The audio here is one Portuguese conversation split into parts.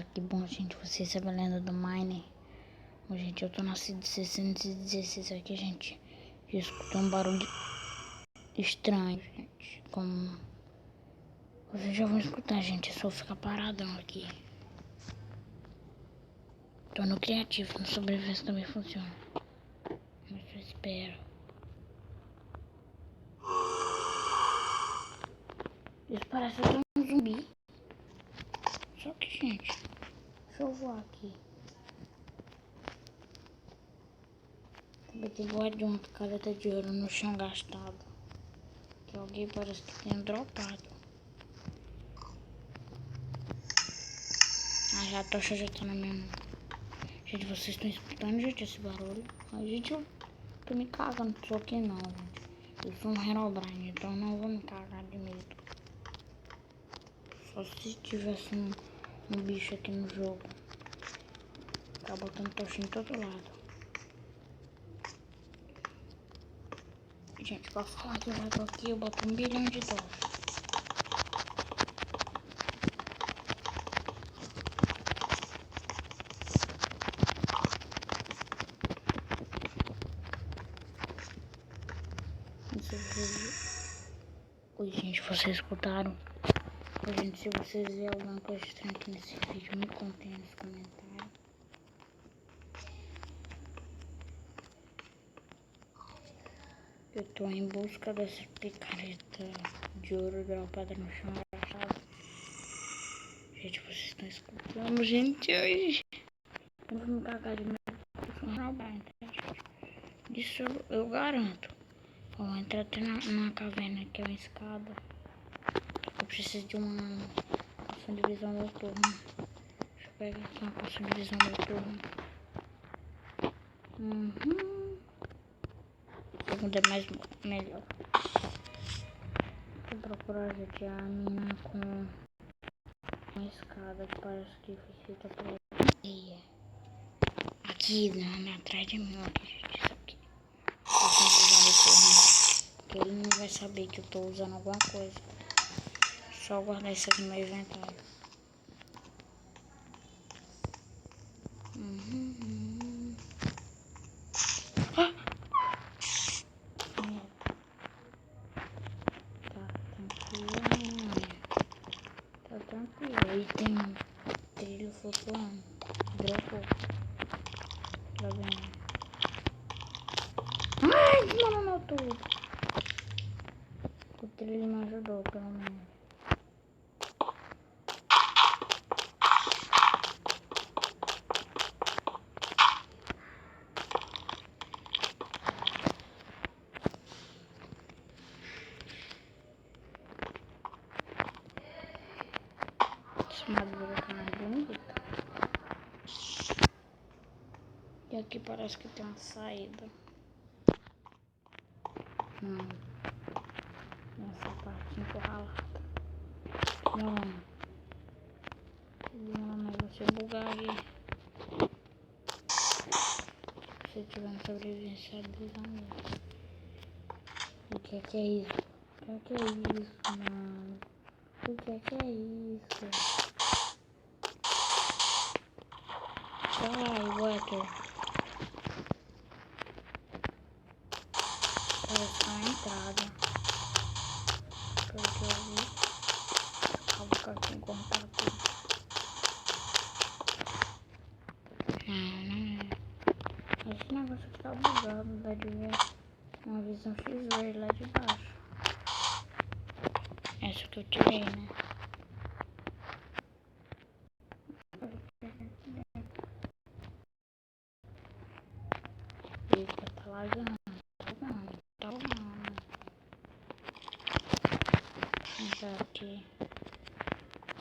beleza? Que bom, gente, vocês sabem a lenda do Miner. Bom, gente, eu tô na CID 616 aqui, gente. Eu escutei um barulho estranho, gente. Como vocês já vão escutar, gente. É só ficar paradão aqui. Tô no criativo, no sobrevivência também funciona. Mas eu espero. Isso parece até um zumbi. Só que, gente, deixa eu voar aqui. Também tem guardião, careta de ouro no chão gastado. Que alguém parece que tem dropado. Já a tocha já tá na minha mão. Gente, vocês estão escutando, gente, esse barulho? Ai, gente, eu tô me cagando, só que não, gente. Eu sou um Herobrine, então não vou me cagar de medo. Só se tivesse um bicho aqui no jogo. Tá botando tocha em todo lado. Gente, pra falar que eu tô aqui, eu boto 1 bilhão de tocha. Oi, gente, vocês escutaram? Oi, gente, se vocês verem alguma coisa estranha aqui nesse vídeo, me contem nos comentários. Eu tô em busca dessa picareta de ouro dropada no chão agachado. Gente, vocês estão escutando, gente, hoje. Eu não vou me cagar de medo, eu sou um Herobrine, tá, gente? Isso eu garanto. Eu vou entrar até na caverna, que é uma escada. Eu preciso de uma poção de visão noturna. Deixa eu pegar aqui uma poção de visão noturna. Segunda é melhor. Vou procurar, gente, a mina com uma escada que parece que foi feita pra ele. Aqui, atrás de mim, aqui, gente, isso aqui. Poção de visão noturna. Porque ele não vai saber que eu tô usando alguma coisa. Só guardar isso aqui no meu inventário. Tá tranquilo. Aí tem trilho flutuando. Dropou. Tá vendo? Ai, desmoronou tudo. O trilho me ajudou, pelo menos. Essa madeira tá mais bonita. E aqui parece que tem uma saída. Nessa parte encurralada. Não. O negócio é bugar aí. Se tiver na sobrevivência, abrisa. O que é isso? O que é isso, mano? O que é isso? Ai, water. Parece uma entrada. Pelo que eu vi. Vou ficar aqui em contato. Não é. Esse negócio aqui tá bugado. Dá de ver uma visão X-Ray lá de baixo. Essa que eu tirei, né? Eita, tá lagando. Tá lagando. Vou entrar aqui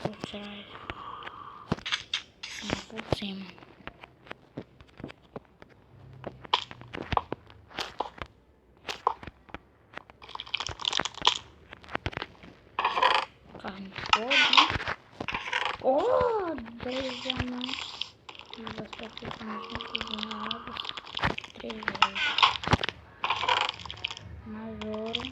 por trás. Não, por cima. Carne toda. Oh, 10 diamantes. E as perfeições cozinhadas. 3 vezes. Mais ouro.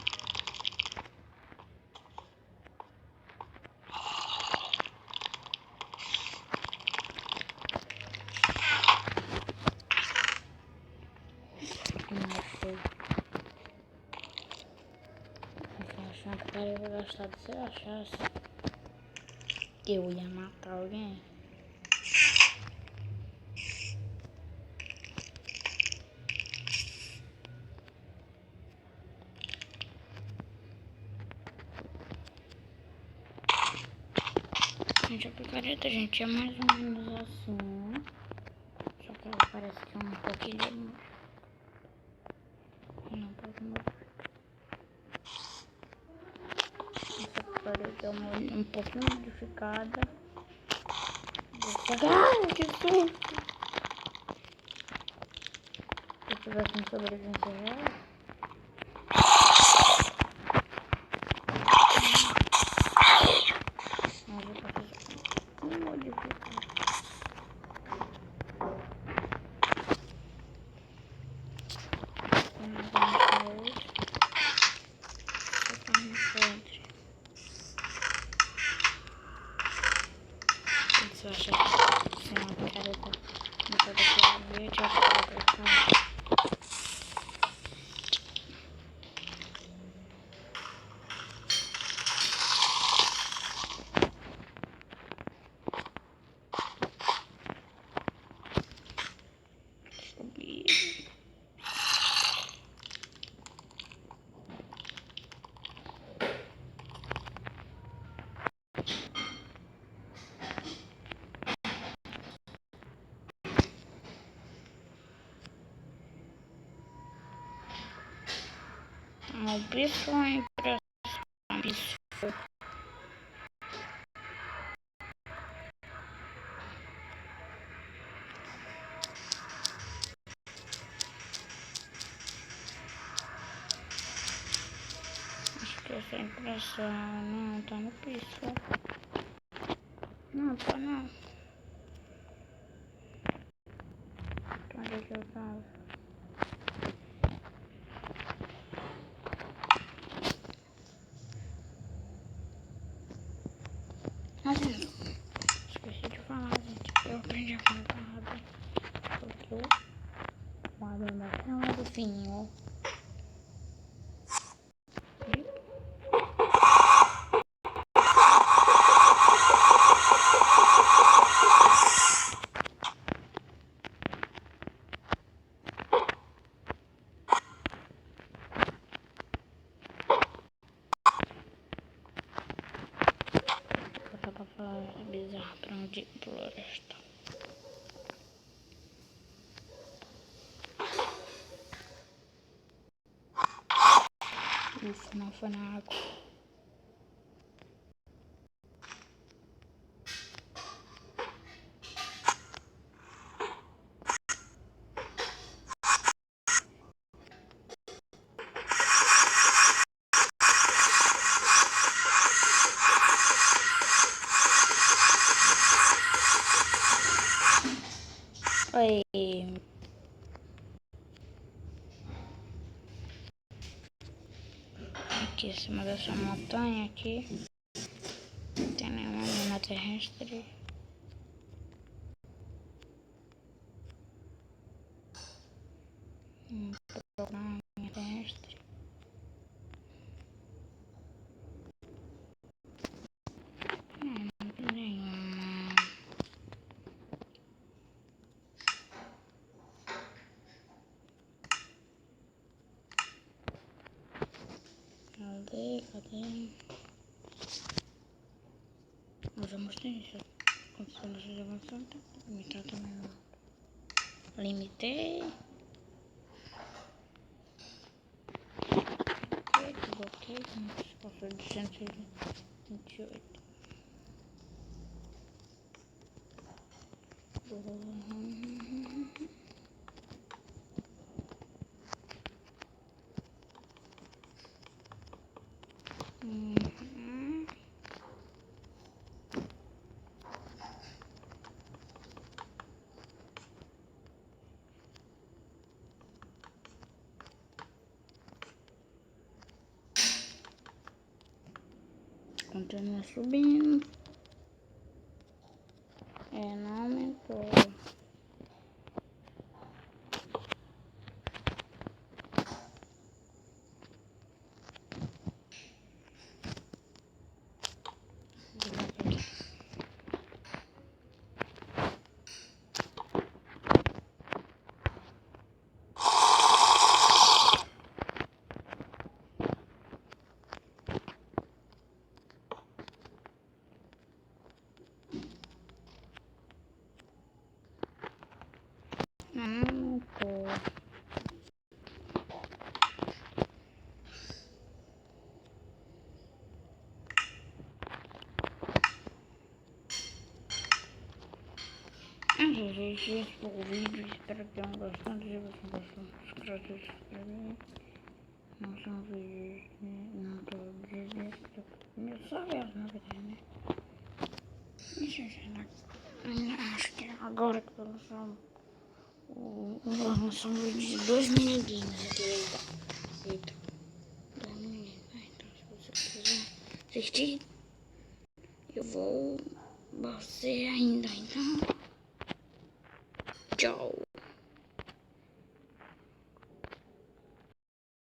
picareta gastado se eu achasse que eu ia matar alguém. Gente, a picareta, gente, é mais ou menos assim. Só que ela parece que é um pouquinho... Não, essa picareta é um pouquinho modificada. Ai, que susto! Se eu tivesse um sobrevivência real... Mas eu posso modificar. Se eu achar que é uma picareta dessa daqui a verde, eu acho que vai pra cá. Um bicho é impressão, bicho. Acho que essa impressão não tá no piso. Não, tá não. Onde é que eu tava? Mas esqueci de falar, gente. Eu aprendi a contar rápido. Porque eu guardo meu canal do fininho. Vou pra falar bizarro pra onde floresta. Isso não foi na água. Oi. Aqui em cima dessa montanha aqui. Não tem nenhuma mina terrestre. Programa terrestre. Não tem nenhuma. Cadê? Eu já mostrei isso. Condições de avançada. Limitar também. Limitei. Bloqueio. Passou de 128. Continua subindo. Não aumentou. Esse foi o vídeo, espero que tenham gostado. Se vocês gostam, inscreva-se pra mim. Não são vídeos, né? Não todos os dias, só ver as novidades, né? Acho que agora que eu lançar um vídeo de 2 miniguinhos aqui, eita. 2 miniguinhos, então se você quiser assistir, eu vou você ainda, então tchau.